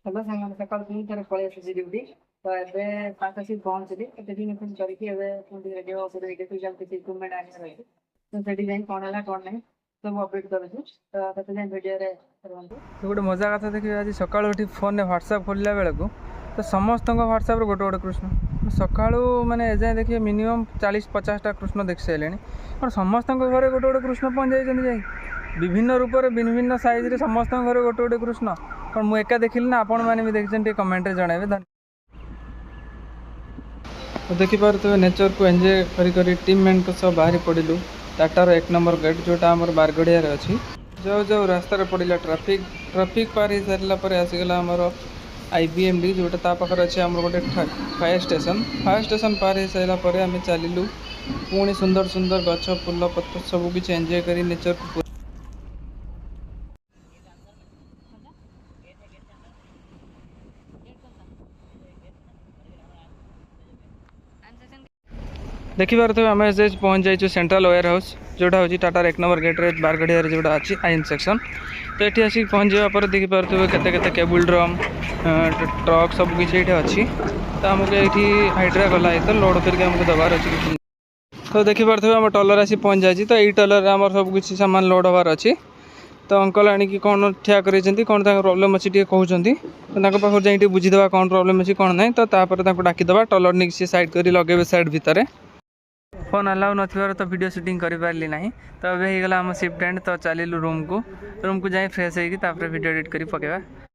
Hello सांग सकाल पुणी थे पलि आसी ड्यूटी तो एवं 5 आसिक पहुँचली टिफिन करके रेडी चलती इक्विपमेंट आने रही तो सेठी जाए कौन है कौन नहीं सब अपडेट करूँ तो जाए भिडियो तो गोटे मजा कथा देखिए आज सका उठी फोन ह्वाट्सअप खोलला बेलू तो समस्त ह्वाट्सअप गोटे गोटे कृष्ण सका मैंने एजाए देखिए मिनिमम 40-50टा कृष्ण देखी सारे और समस्त घर गोटे गोटे कृष्ण पहुँच जाए विभिन्न रूप से विभिन्न साइज समस्त घर गोटे गोटे कृष्ण और मुझे एका देखिली ना आपण मैंने भी देखते कमेंट जनइबे धन्यवाद। तो देखिपे नेचर को एंजॉय करी टीम मेट सब बाहरी पड़ू टाटार 1 नंबर गेट जोटा आम बारगड़िया अच्छी जो जो रास्तार पड़ा ट्राफिक पार हो सारापर आसीगला आमर IBMD जोटा ता पाखे अच्छे आम गोटे फायर स्टेशन पार हो सारापर आम चलू पुणी सुंदर सुंदर गछ फूल पत्र सबकि एंजॉय कर नेचर को देखिपारे आम पहुँच जाइए सेंट्रल वेयर हाउस जोटा हूँ टाटार 1 नंबर गेट्रे बारगड़िया जोटा अच्छी आईन सेक्शन तो ये आसिक पहुँच जावापर देखिपे केते केबुल ड्रम ट्रक सबकि अच्छी तो आमको ये हाइड्रा गला तो लोड करके दबार अच्छी तो देखिपे आम टलर आसी पहुँच जाए तो ये टलर आम सबकि सामान लोड हबार अच्छी तो अंकल आणिक कौन ठिया कर कौन प्रोब्लेम अच्छी टे कहते तो पाखर जाए बुझीदे कौन प्रोब्लेम अच्छी कौन ना तो डाकीदे टलर नहीं सी साइड कर लगे साइड भितर फोन अलाउ नथिबार तो वीडियो शूटिंग कर पारली नहीं तो अबे हो गला आम शिफ्ट एंड तो चलू रूम को जाए फ्रेश होगी वीडियो एडिट कर पकेबा।